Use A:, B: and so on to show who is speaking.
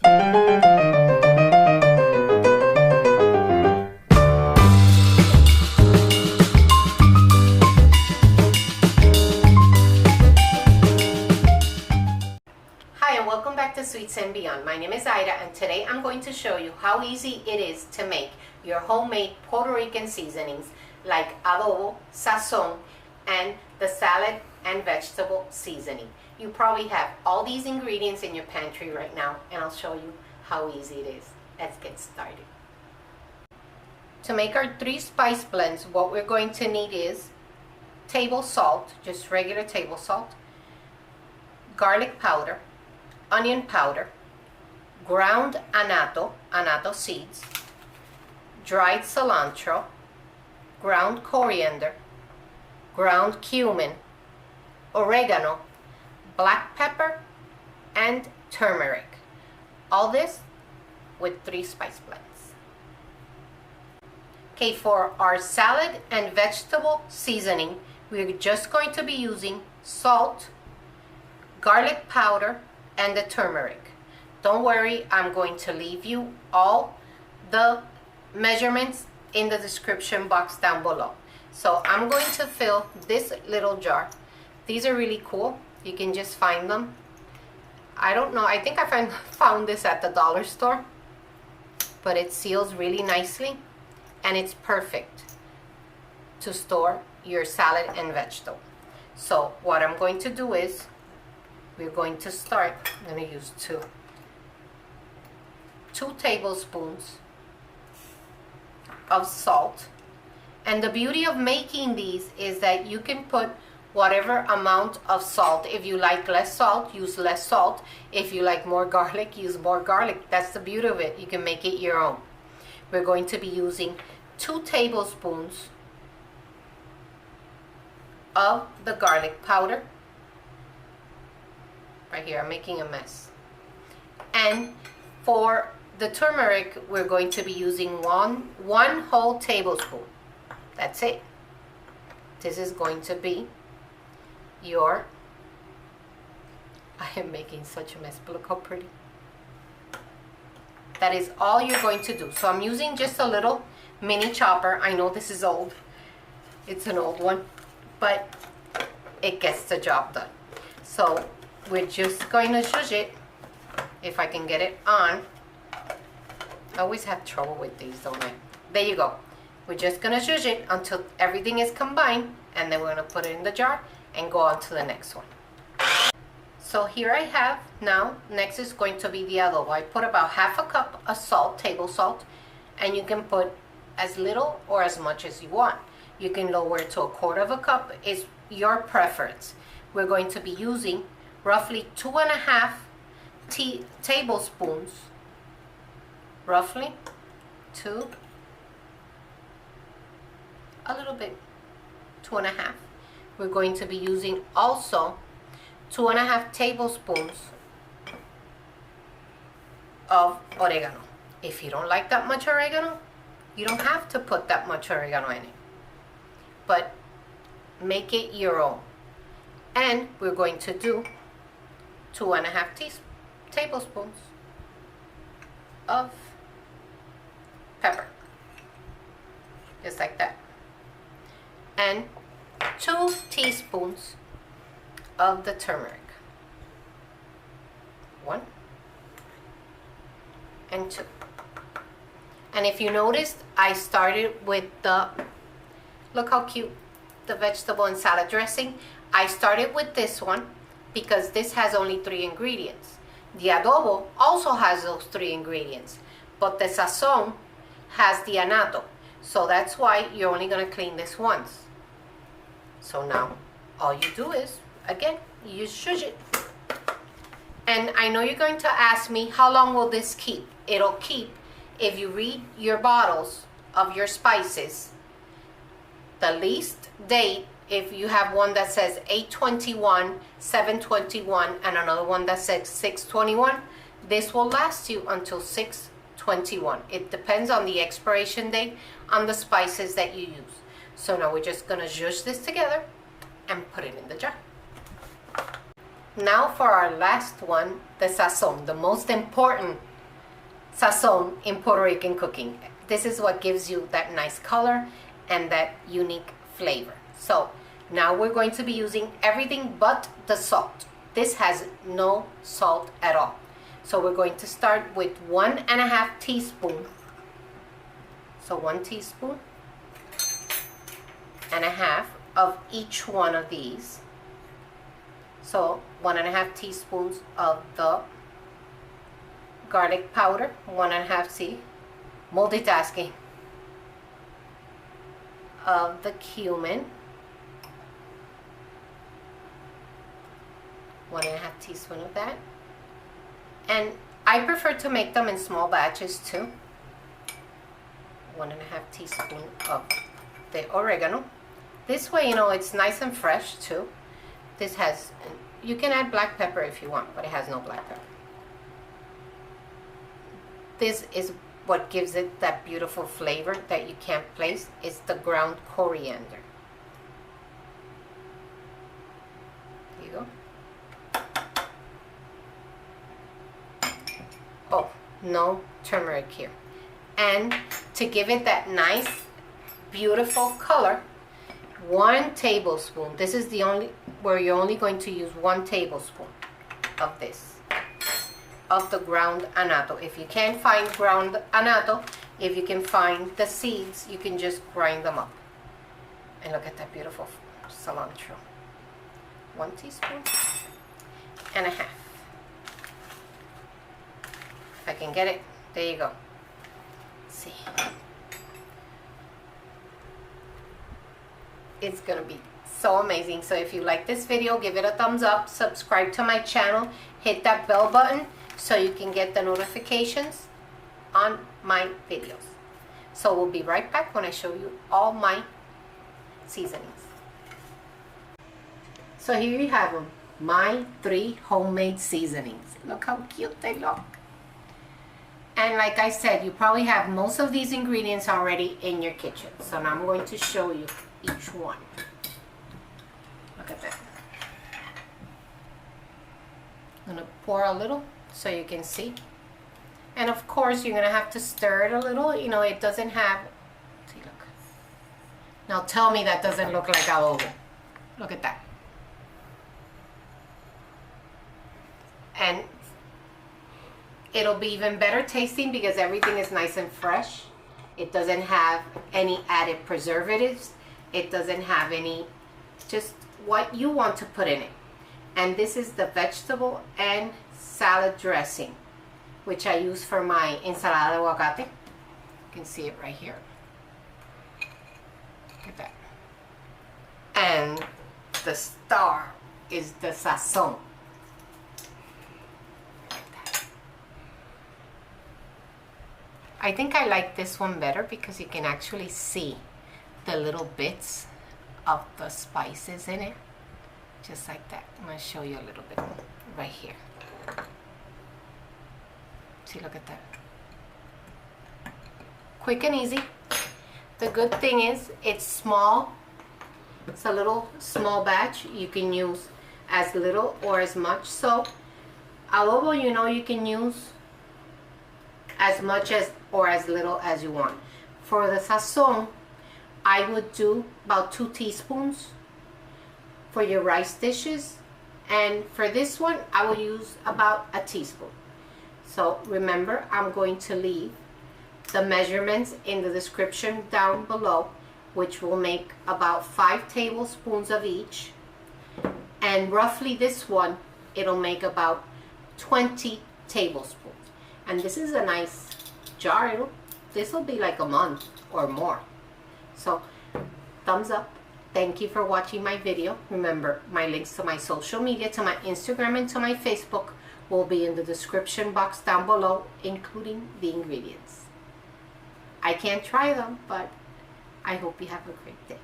A: Hi and welcome back to Sweets and Beyond. My name is Ida and today I'm going to show you how easy it is to make your homemade Puerto Rican seasonings like adobo, sazon, and the salad and vegetable seasoning. You probably have all these ingredients in your pantry right now and I'll show you how easy it is. Let's get started. To make our 3 spice blends, what we're going to need is table salt, just regular table salt, garlic powder, onion powder, ground annatto seeds, dried cilantro, ground coriander, ground cumin, oregano, black pepper, and turmeric. All this with 3 spice blends. Okay, for our salad and vegetable seasoning, we're just going to be using salt, garlic powder, and the turmeric. Don't worry, I'm going to leave you all the measurements in the description box down below. So I'm going to fill this little jar. These are really cool. You can just find them. I don't know, I think I found this at the dollar store, but it seals really nicely and it's perfect to store your salad and vegetable. So what I'm going to do is we're going to start. I'm going to use 2 tablespoons of salt. And the beauty of making these is that you can put whatever amount of salt. If you like less salt, use less salt. If you like more garlic, use more garlic. That's the beauty of it. You can make it your own. We're going to be using 2 tablespoons of the garlic powder. Right here, I'm making a mess. And for the turmeric, we're going to be using one whole tablespoon. That's it. This is going to be your, I am making such a mess, but look how pretty. That is all you're going to do. So I'm using just a little mini chopper. I know this is old. It's an old one, but it gets the job done. So we're just going to zhuzh it, if I can get it on. I always have trouble with these, don't I? There you go. We're just going to zhuzh it until everything is combined, and then we're going to put it in the jar and go on to the next one. So here I have now, next is going to be the adobo. I put about half a cup of salt, table salt, and you can put as little or as much as you want. You can lower it to 1/4 cup, is your preference. We're going to be using roughly 2.5 tablespoons, roughly 2, a little bit, 2.5. We're going to be using also 2.5 tablespoons of oregano. If you don't like that much oregano, you don't have to put that much oregano in it, but make it your own. And we're going to do 2.5 tablespoons of pepper, just like that, and 2 teaspoons of the turmeric. 1 and 2. And if you noticed, I started with the, look how cute, the vegetable and salad dressing. I started with this one because this has only 3 ingredients. The adobo also has those 3 ingredients, but the sazon has the annatto. So that's why you're only going to clean this once. So now all you do is, again, you zhuzh it. And I know you're going to ask me, how long will this keep? It'll keep, if you read your bottles of your spices, the least date, if you have one that says 8/21, 7/21, and another one that says 6/21, this will last you until 6/21. It depends on the expiration date on the spices that you use. So now we're just gonna zhuzh this together and put it in the jar. Now for our last one, the sazon, the most important sazon in Puerto Rican cooking. This is what gives you that nice color and that unique flavor. So now we're going to be using everything but the salt. This has no salt at all. So we're going to start with 1.5 teaspoons. So 1 teaspoon and a half of each one of these. So 1.5 teaspoons of the garlic powder, 1.5 multitasking, of the cumin, 1.5 teaspoon of that. And I prefer to make them in small batches too. 1.5 teaspoon of the oregano. This way, you know, it's nice and fresh too. This has, you can add black pepper if you want, but it has no black pepper. This is what gives it that beautiful flavor that you can't place. It's the ground coriander. There you go. Oh, no turmeric here. And to give it that nice, beautiful color, 1 tablespoon. This is the only, where you're only going to use 1 tablespoon of this, of the ground annatto. If you can't find ground annatto, if you can find the seeds, you can just grind them up. And look at that beautiful cilantro. 1 teaspoon and a half. If I can get it, there you go. Let's see. It's gonna be so amazing. So if you like this video, give it a thumbs up, subscribe to my channel, hit that bell button so you can get the notifications on my videos. So we'll be right back when I show you all my seasonings. So here you have them, my 3 homemade seasonings. Look how cute they look. And like I said, you probably have most of these ingredients already in your kitchen. So now I'm going to show you each one. Look at that. I'm going to pour a little so you can see. And of course, you're going to have to stir it a little. You know, it doesn't have... See, look. Now tell me that doesn't look like adobo. Look at that. And it'll be even better tasting because everything is nice and fresh. It doesn't have any added preservatives. It doesn't have any, just what you want to put in it. And this is the vegetable and salad dressing, which I use for my ensalada de aguacate. You can see it right here. Look at that. And the star is the sazon. I think I like this one better because you can actually see the little bits of the spices in it. Just like that. I'm going to show you a little bit right here. See, look at that. Quick and easy. The good thing is it's small. It's a little small batch. You can use as little or as much. So adobo, you know, you can use as much as or as little as you want. For the sazon, I would do about 2 teaspoons for your rice dishes, and for this one I will use about 1 teaspoon. So remember, I'm going to leave the measurements in the description down below, which will make about 5 tablespoons of each, and roughly this one, it'll make about 20 tablespoons. And this is a nice jar. This will be like a month or more. So thumbs up. Thank you for watching my video. Remember, my links to my social media, to my Instagram and to my Facebook will be in the description box down below, including the ingredients. I can't try them, but I hope you have a great day.